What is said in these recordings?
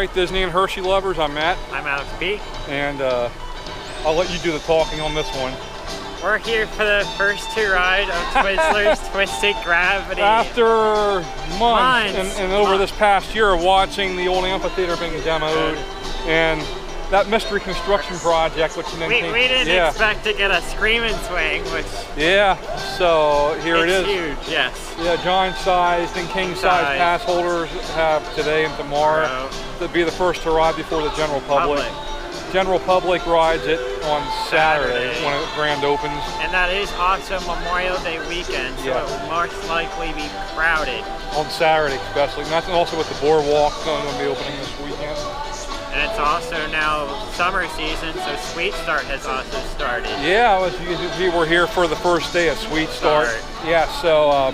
right, Disney and Hershey lovers, I'm Matt. I'm Alex B. And I'll let you do the talking on this one. We're here for the first two ride of Twizzler's Twisted Gravity. After months and over this past year of watching the old amphitheater being demoed and that mystery construction project, which then we didn't expect to get a screaming swing, which so here it is. Huge, yes. Yeah, giant sized and king size pass holders have today and tomorrow to be the first to ride before the general public. General public rides it on Saturday when it grand opens. And that is also Memorial Day weekend, so it will most likely be crowded. On Saturday especially, and that's also with the boardwalk going to be opening this weekend. And it's also now summer season, so Sweet Start has also started. Yeah, we're here for the first day of Sweet Start. Yeah, so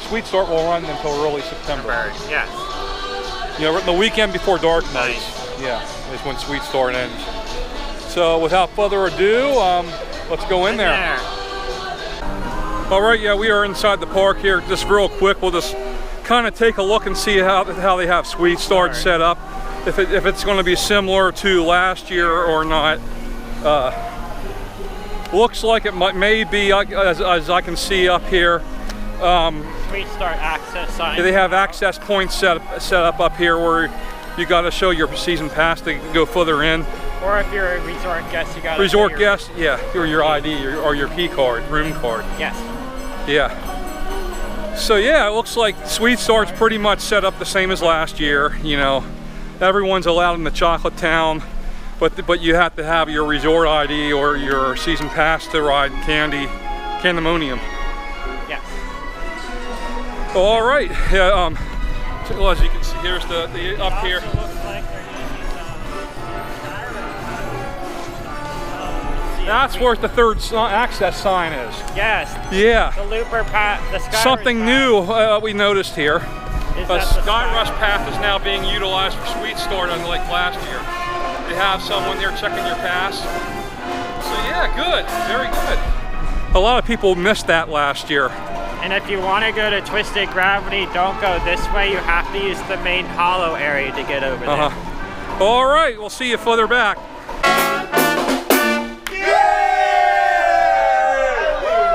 Sweet Start will run until early September. Yes. You know, the weekend before Dark Nights. Yeah, is when Sweet Start ends. So without further ado, let's go in there. All right, yeah, we are inside the park here. Just real quick, we'll just kind of take a look and see how they have Sweet Start set up. If it's going to be similar to last year or not. Looks like it may be, as I can see up here. Sweet Start access sign. They have access points set up here where you got to show your season pass to go further in. Or if you're a resort guest, you got to resort guest, or your ID or your P card, room card. Yes. Yeah. So yeah, it looks like Sweet Start's pretty much set up the same as last year. You know, everyone's allowed in the Chocolate Town, but you have to have your resort ID or your season pass to ride Candemonium. Yes. All right. Yeah. Well, as you can see, here's the up here. That's where the third access sign is. Yes. Yeah. The looper path, the Sky Something new we noticed here. The Sky Rush path is now being utilized for Sweet Start, unlike last year. They have someone there checking your pass. So yeah, good, very good. A lot of people missed that last year. And if you want to go to Twisted Gravity, don't go this way. You have to use the main hollow area to get over there. All right, we'll see you further back.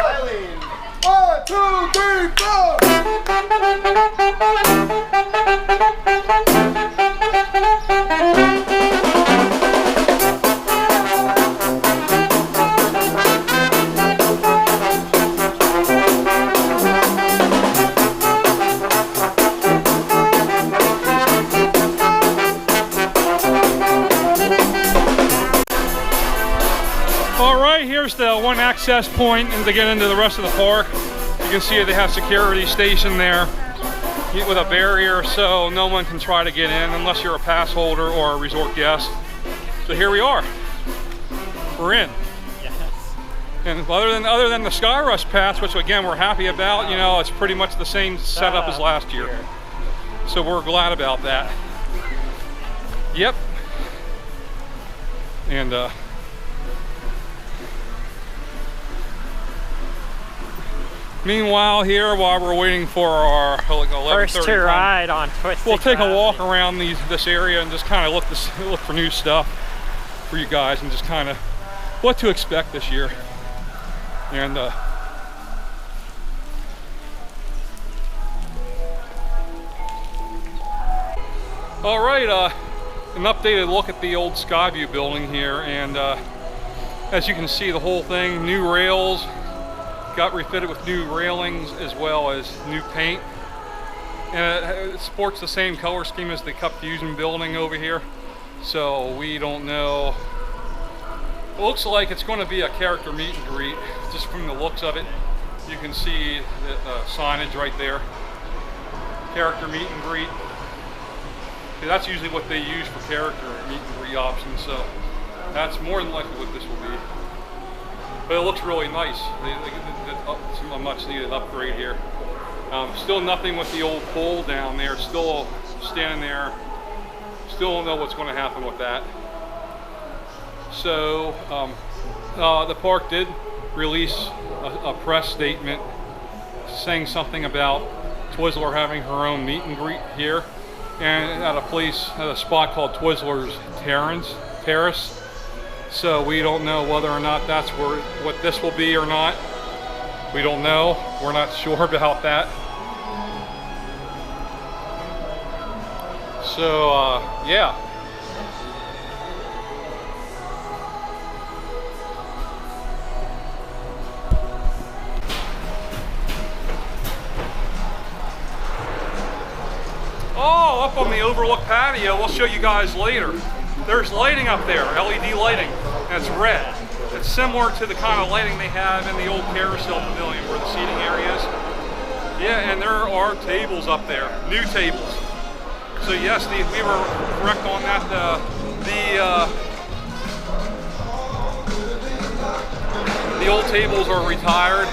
Eileen. 1, 2, 3, 4. Here's the one access point and to get into the rest of the park. You can see they have security stationed there with a barrier so no one can try to get in unless you're a pass holder or a resort guest. So here we are. We're in. Yes. And other than the Sky Rush pass, which again we're happy about, you know, it's pretty much the same setup as last year. So we're glad about that. Yep. And meanwhile, here while we're waiting for our 11:30 first to ride on Twisted we'll take Gravity. a walk around this area and just kind of look for new stuff for you guys and just kind of what to expect this year. And all right, an updated look at the old Skyview building here, and as you can see, the whole thing, new rails. Got refitted with new railings as well as new paint, and it sports the same color scheme as the Cup Fusion building over here. So we don't know. It looks like it's going to be a character meet and greet, just from the looks of it. You can see the signage right there. Character meet and greet. That's usually what they use for character meet and greet options. So that's more than likely what this will be. But it looks really nice. It's a much needed upgrade here. Still nothing with the old pole down there. Still standing there. Still don't know what's going to happen with that. So the park did release a press statement saying something about Twizzler having her own meet and greet here. and at a place, at a spot called Twizzler's Terrace. So we don't know whether or not that's what this will be or not. We don't know. We're not sure about that. So yeah. Oh, up on the overlook patio, we'll show you guys later. There's lighting up there, LED lighting, and it's red. It's similar to the kind of lighting they have in the old carousel pavilion where the seating area is. Yeah, and there are tables up there, new tables. So yes, we were correct on that. The old tables are retired,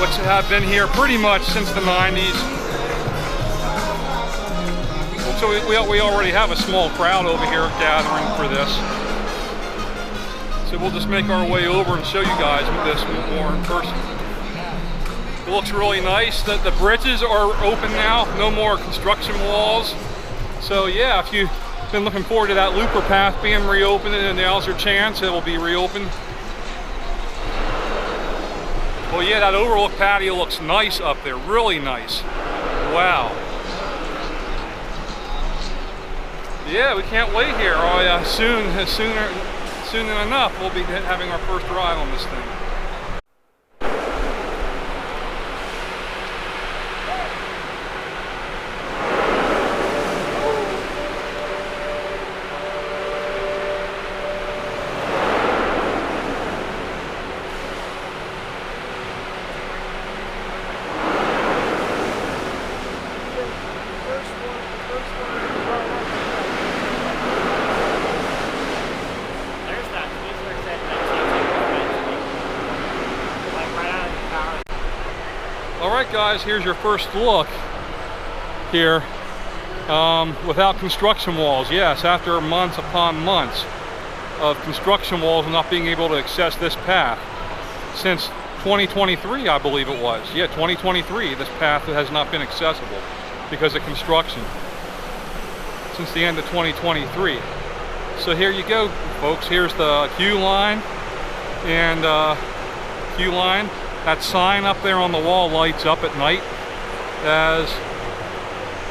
which have been here pretty much since the 90s. So we already have a small crowd over here gathering for this. So we'll just make our way over and show you guys this more in person. It looks really nice. The bridges are open now, no more construction walls. So yeah, if you've been looking forward to that looper path being reopened, and now's your chance, it will be reopened. Well yeah, that overlook patio looks nice up there, really nice. Wow. Yeah, we can't wait here. Oh yeah, soon enough, we'll be having our first ride on this thing. Alright guys, here's your first look here without construction walls. Yes, after months upon months of construction walls and not being able to access this path. Since 2023, I believe it was. Yeah, 2023, this path has not been accessible because of construction. Since the end of 2023. So here you go, folks. Here's the queue line. And queue line. That sign up there on the wall lights up at night, as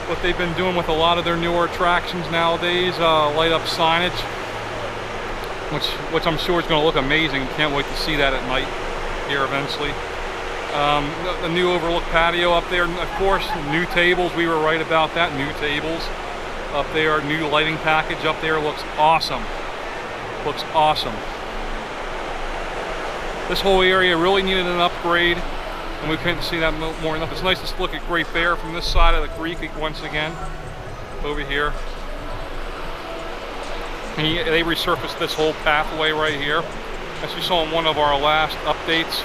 what they've been doing with a lot of their newer attractions nowadays, light up signage, which I'm sure is going to look amazing. Can't wait to see that at night here eventually. The new overlook patio up there, of course, new tables, we were right about that, new tables up there, new lighting package up there, looks awesome. Looks awesome. This whole area really needed an upgrade, and we couldn't see that more enough. It's nice to look at Great Bear from this side of the creek once again, over here. And they resurfaced this whole pathway right here, as you saw in one of our last updates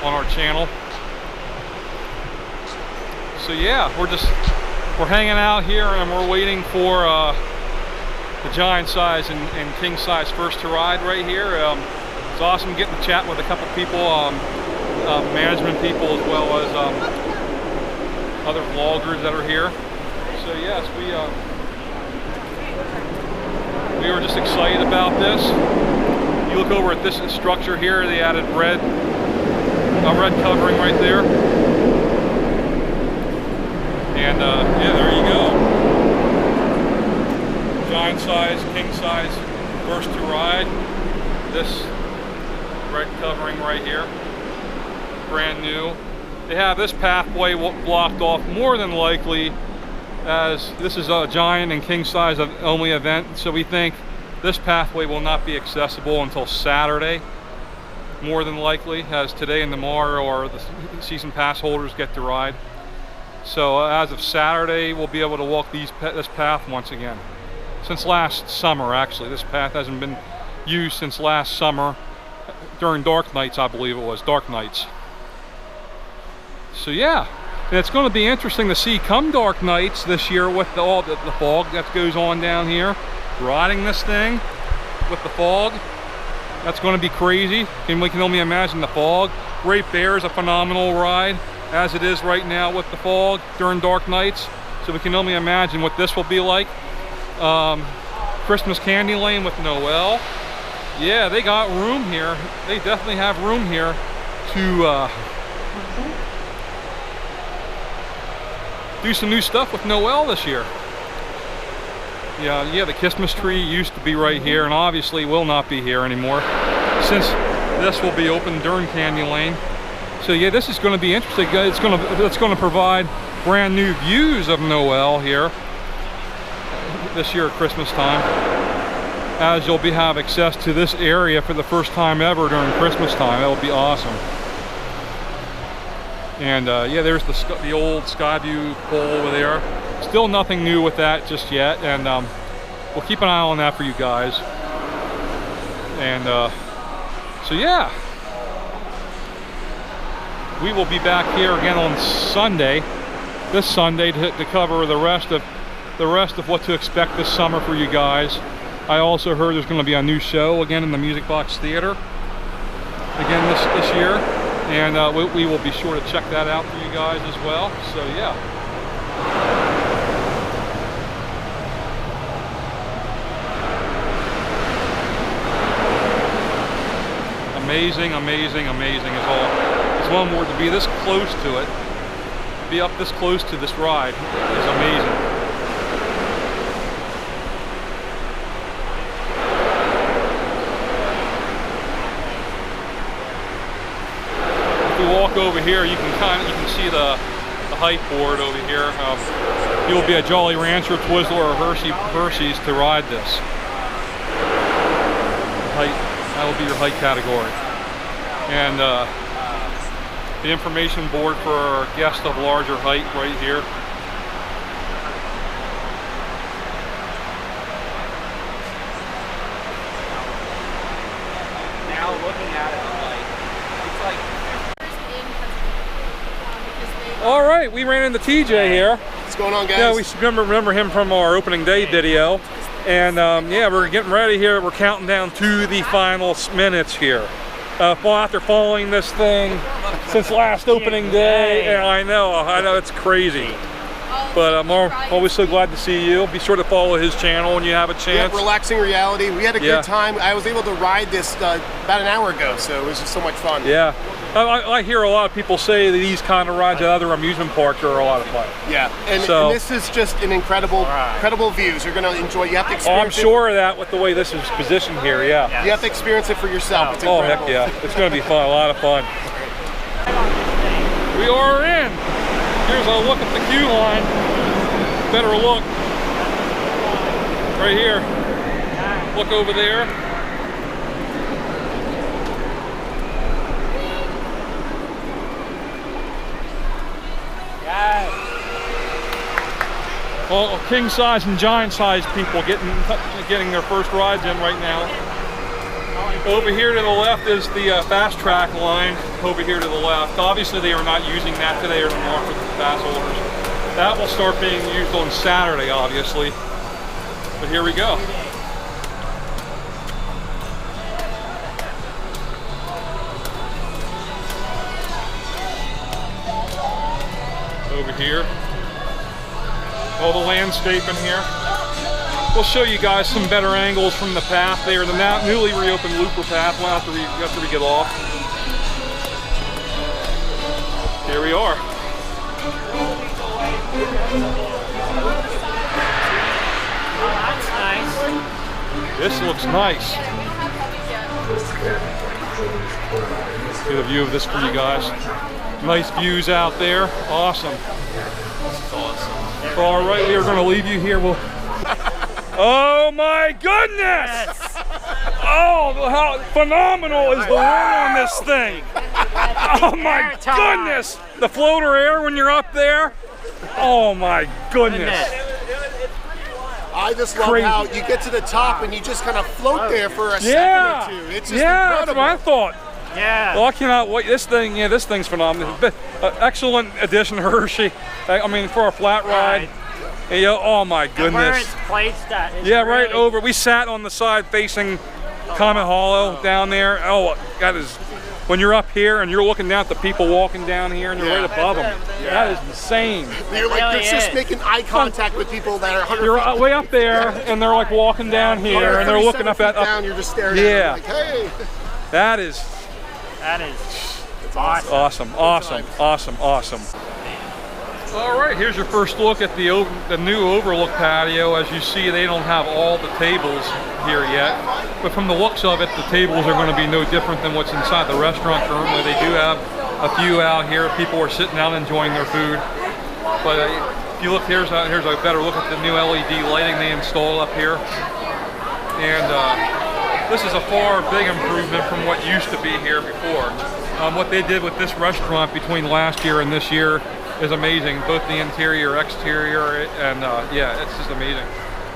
on our channel. So yeah, we're hanging out here and we're waiting for the giant size and king size first to ride right here. It's awesome getting to chat with a couple people, management people, as well as other vloggers that are here. So yes, we were just excited about this. You look over at this structure here, they added a red covering right there. And yeah, there you go. Giant size, king size, first to ride. This red covering right here, brand new. They have this pathway blocked off more than likely, as this is a giant and king size only event, so we think this pathway will not be accessible until Saturday, more than likely, as today and tomorrow are the season pass holders get to ride. So as of Saturday, we'll be able to walk this path once again. Since last summer, actually. This path hasn't been used since last summer, during dark nights, I believe it was, dark nights. So yeah, and it's going to be interesting to see come dark nights this year with all the fog that goes on down here. Riding this thing with the fog, that's going to be crazy. And we can only imagine the fog. Great Bear is a phenomenal ride, as it is right now with the fog during dark nights. So we can only imagine what this will be like. Christmas candy lane with Noel. Yeah, they got room here. They definitely have room here to do some new stuff with Noel this year. Yeah, the Christmas tree used to be right here and obviously will not be here anymore since this will be open during Candy Lane. So yeah, this is going to be interesting. It's going to provide brand new views of Noel here this year at Christmas time, as you'll have access to this area for the first time ever during Christmas time. That will be awesome. And yeah, there's the old Skyview pole over there. Still nothing new with that just yet, and we'll keep an eye on that for you guys. And so yeah, we will be back here again on Sunday, this Sunday, to cover the rest of what to expect this summer for you guys. I also heard there's going to be a new show again in the Music Box Theater again this year, and we will be sure to check that out for you guys as well. So yeah. Amazing, amazing, amazing is all. It's one word. To be this close to it, to be up this close to this ride is amazing. If we walk over here, you can see the height board over here. You'll be a Jolly Rancher, Twizzler, or Hershey's to ride this. That will be your height category. And the information board for our guests of larger height right here. Now looking at it, it's like All right, we ran into TJ here. What's going on, guys? Yeah, we remember him from our opening day video. And yeah, we're getting ready here. We're counting down to the final minutes here. After following this thing since last opening day. Yeah, I know, it's crazy. But I'm always so glad to see you. Be sure to follow his channel when you have a chance. Yeah, Relaxing Reality. We had a good time. I was able to ride this about an hour ago, so it was just so much fun. Yeah. I hear a lot of people say that these kind of rides at other amusement parks are a lot of fun. Yeah, and this is just an incredible views. You're going to enjoy. You have to experience I'm sure of that with the way this is positioned here. Yeah. You have to experience it for yourself. It's incredible. Heck yeah! It's going to be fun. A lot of fun. We are in. Here's a look at the queue line. Better look. Right here. Look over there. Well, king size and giant size people getting their first rides in right now. Over here to the left is the fast track line. Over here to the left. Obviously they are not using that today or tomorrow for the pass holders. That will start being used on Saturday, obviously. But here we go. Over here. All the landscaping here. We'll show you guys some better angles from the path there. The now newly reopened looper path after we get off. Here we are. oh, that's nice. This looks nice. Get a view of this for you guys. Nice views out there. Awesome. All right, we are going to leave you here. Oh my goodness! Oh, how phenomenal is the room on this thing! Oh my goodness! The floater air when you're up there. Oh my goodness! I just love how you get to the top and you just kind of float there for a second or two. It's just incredible. That's what I thought. Yeah. Well, I cannot wait. This thing's phenomenal. Excellent addition, Hershey. I mean, for a flat ride. Yeah, oh my goodness. And where it's placed at is right over. We sat on the side facing Comet Hollow down there. Oh, that is when you're up here and you're looking down at the people walking down here and you're right above them. That is insane. You're like, you're just making eye contact with people that are 100 You're feet. way up there and they're like walking down here and they're looking up at down, you're just staring at them like, hey. That is awesome. All right, here's your first look at the new overlook patio. As you see, they don't have all the tables here yet, but from the looks of it, the tables are going to be no different than what's inside the restaurant currently. They do have a few out here. People are sitting out enjoying their food. But if you look, here's a better look at the new LED lighting they installed up here. And this is a far big improvement from what used to be here before. What they did with this restaurant between last year and this year is amazing, both the interior, exterior, and yeah, it's just amazing.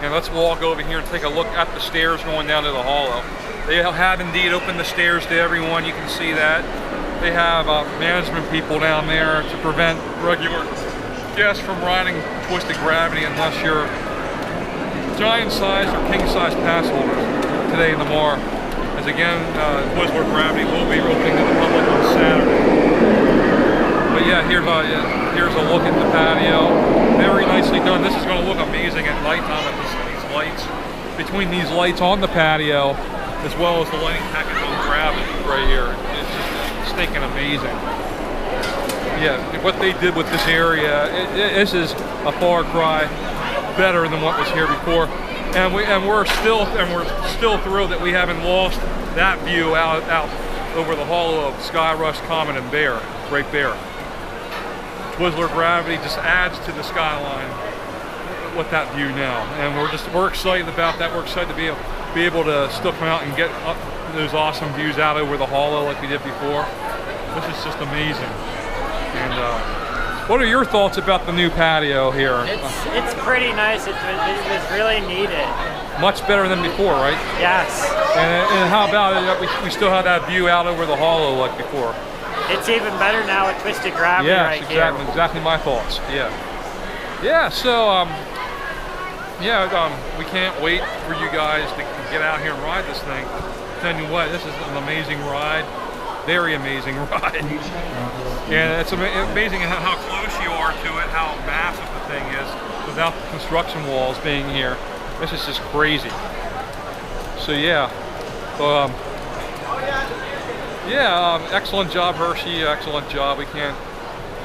And let's walk over here and take a look at the stairs going down to the hollow. They have indeed opened the stairs to everyone, you can see that. They have management people down there to prevent regular guests from riding Twisted Gravity unless you're giant size or king size pass holders today in the MAR. As again, Twizzler Gravity will be opening to the public on Saturday. But yeah, here's a look at the patio. Very nicely done. This is going to look amazing at nighttime with these lights. Between these lights on the patio, as well as the lighting package on Gravity right here, it's just stinking amazing. Yeah, what they did with this area, this is a far cry better than what was here before. And we're still thrilled that we haven't lost that view out over the hollow of Sky Rush, Common, and Bear, right there. Twizzler Gravity just adds to the skyline with that view now, and we're excited about that. We're excited to be able to still come out and get those awesome views out over the hollow like we did before. This is just amazing. And what are your thoughts about the new patio here? It's pretty nice. It was really needed. Much better than before, right? Yes. And how about it? We still have that view out over the hollow like before. It's even better now with Twisted Gravity right here. Yes, exactly my thoughts. Yeah. Yeah. So we can't wait for you guys to get out here and ride this thing. Tell you what, this is an amazing ride. Very amazing ride. And it's amazing how close you are to it, how massive the thing is without the construction walls being here. This is just crazy. So yeah. Excellent job, Hershey. Excellent job. We can't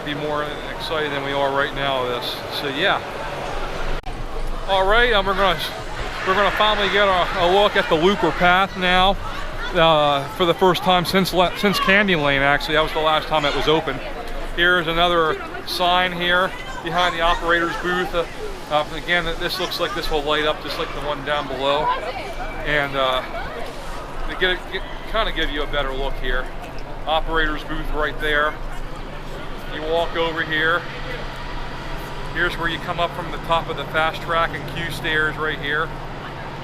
be more excited than we are right now with this. So yeah. All right, we're gonna finally get a look at the Looper Path now. For the first time since Candy Lane, actually. That was the last time it was open. Here's another sign here behind the operator's booth. Again, this looks like this will light up just like the one down below. And to kind of give you a better look here. Operator's booth right there. You walk over here. Here's where you come up from the top of the fast track and queue stairs right here.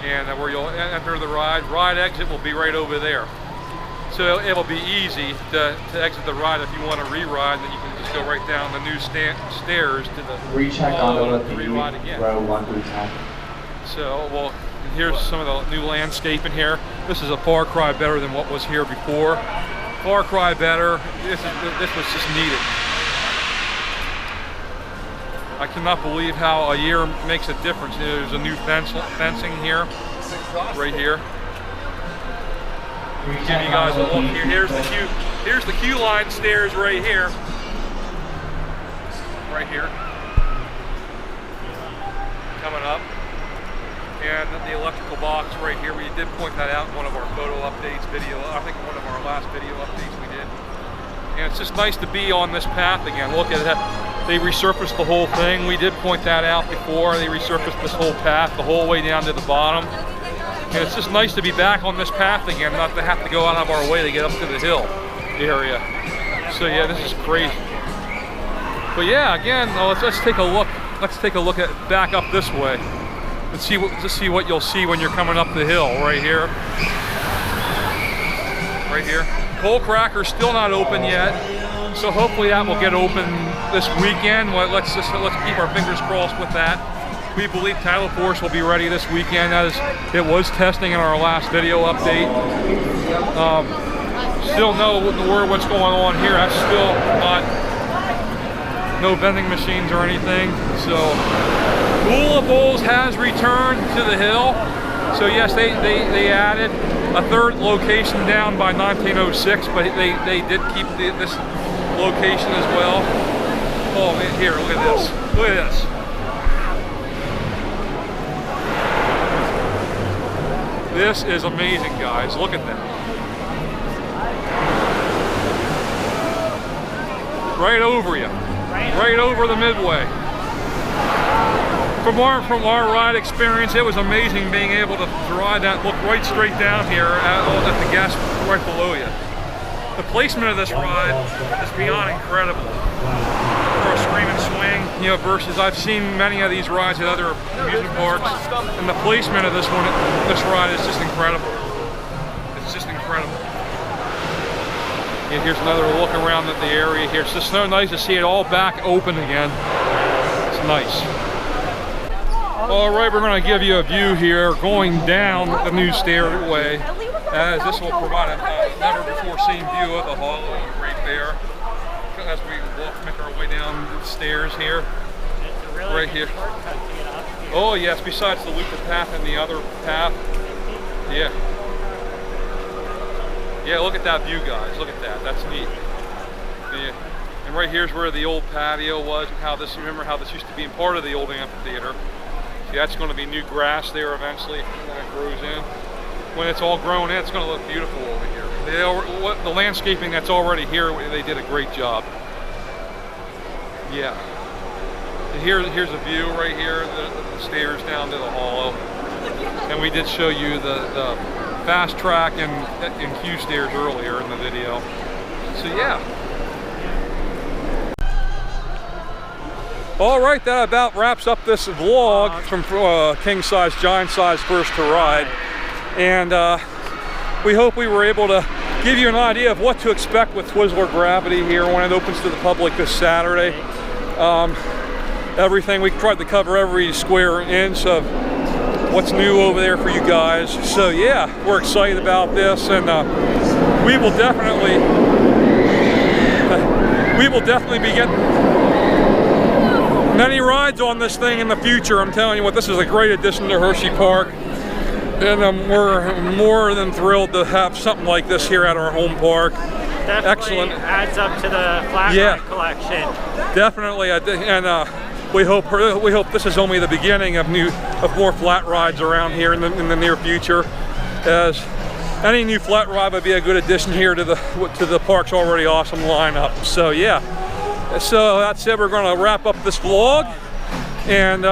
And where you'll enter the ride. Ride exit will be right over there. So it'll be easy to exit the ride if you want to re-ride, then you can just go right down the new stairs to the recheck on the re-ride again. Row 1 through 10. So, well, here's some of the new landscaping here. This is a far cry better than what was here before. Far cry better. This was just needed. I cannot believe how a year makes a difference. There's a new fencing here, right here. Give you guys a look here. Here's the queue line stairs right here. Right here. Coming up. And the electrical box right here. We did point that out in one of our photo updates video. I think one of our last video updates we did. And it's just nice to be on this path again. Look at that. They resurfaced the whole thing. We did point that out before. They resurfaced this whole path the whole way down to the bottom. And it's just nice to be back on this path again, not to have to go out of our way to get up to the hill area. So yeah, this is crazy. But yeah, again, let's take a look. Let's take a look at back up this way. Let's see what you'll see when you're coming up the hill right here. Right here. Coal Cracker's still not open yet, so hopefully that will get open this weekend. Let's keep our fingers crossed with that. We believe Title Force will be ready this weekend, as it was testing in our last video update. still no word what's going on here. That's still not, no vending machines or anything. So Hula Bowls has returned to the hill. So yes, they added a third location down by 1906, but they did keep this location as well. Oh man, here, look at this. Look at this. This is amazing, guys. Look at that. Right over you. Right over the midway. From our ride experience, it was amazing being able to ride that, look right straight down here at the gas right below you. The placement of this ride is beyond incredible. For a scream and swing, you know, versus I've seen many of these rides at other amusement parks, and the placement of this ride is just incredible. It's just incredible. Yeah, here's another look around at the area here. It's just so nice to see it all back open again. It's nice. All right, we're going to give you a view here going down the new stairway, as this will provide a never before seen view of the hollow right there. As we make our way down the stairs here, right here. Oh yes, besides the looping path and the other path. Yeah. Yeah, look at that view, guys. Look at that. That's neat. Yeah. And right here's where the old patio was, and how this, remember how this used to be part of the old amphitheater. See, that's going to be new grass there eventually when it grows in. When it's all grown in, it's going to look beautiful over here. The landscaping that's already here, they did a great job. Yeah. And here's a view right here, the stairs down to the hollow. And we did show you the fast track and queue stairs earlier in the video. So yeah. All right, that about wraps up this vlog from king size, giant size first to ride. And we hope we were able to give you an idea of what to expect with Twizzler Gravity here when it opens to the public this Saturday. Everything, we tried to cover every square inch of what's new over there for you guys. So yeah, we're excited about this, and we will definitely be getting many rides on this thing in the future. I'm telling you what, this is a great addition to Hersheypark. And we're more than thrilled to have something like this here at our home park. Definitely excellent. Adds up to the flat ride collection. Definitely, and we hope this is only the beginning of more flat rides around here in the near future. As any new flat ride would be a good addition here to the park's already awesome lineup. So yeah, so that's it. We're going to wrap up this vlog, and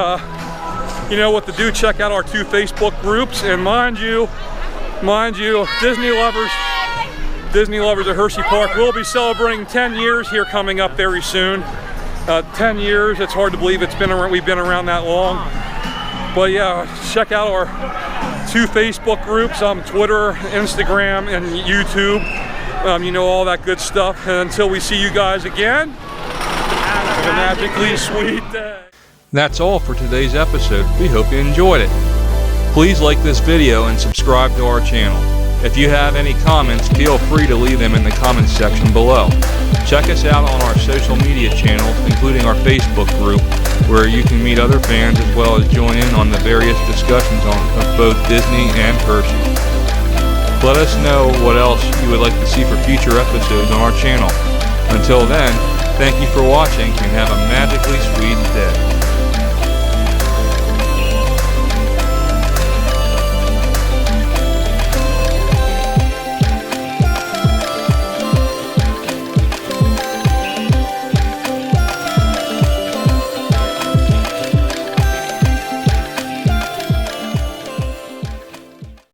you know what to do. Check out our 2 Facebook groups, and mind you, Disney Lovers at Hersheypark will be celebrating 10 years here coming up very soon. 10 years, it's hard to believe we've been around that long. But yeah, check out our 2 Facebook groups, Twitter, Instagram, and YouTube. You know, all that good stuff. And until we see you guys again, have a magically sweet day. That's all for today's episode. We hope you enjoyed it. Please like this video and subscribe to our channel. If you have any comments, feel free to leave them in the comments section below. Check us out on our social media channels, including our Facebook group, where you can meet other fans as well as join in on the various discussions of both Disney and Hershey. Let us know what else you would like to see for future episodes on our channel. Until then, thank you for watching and have a magically sweet day.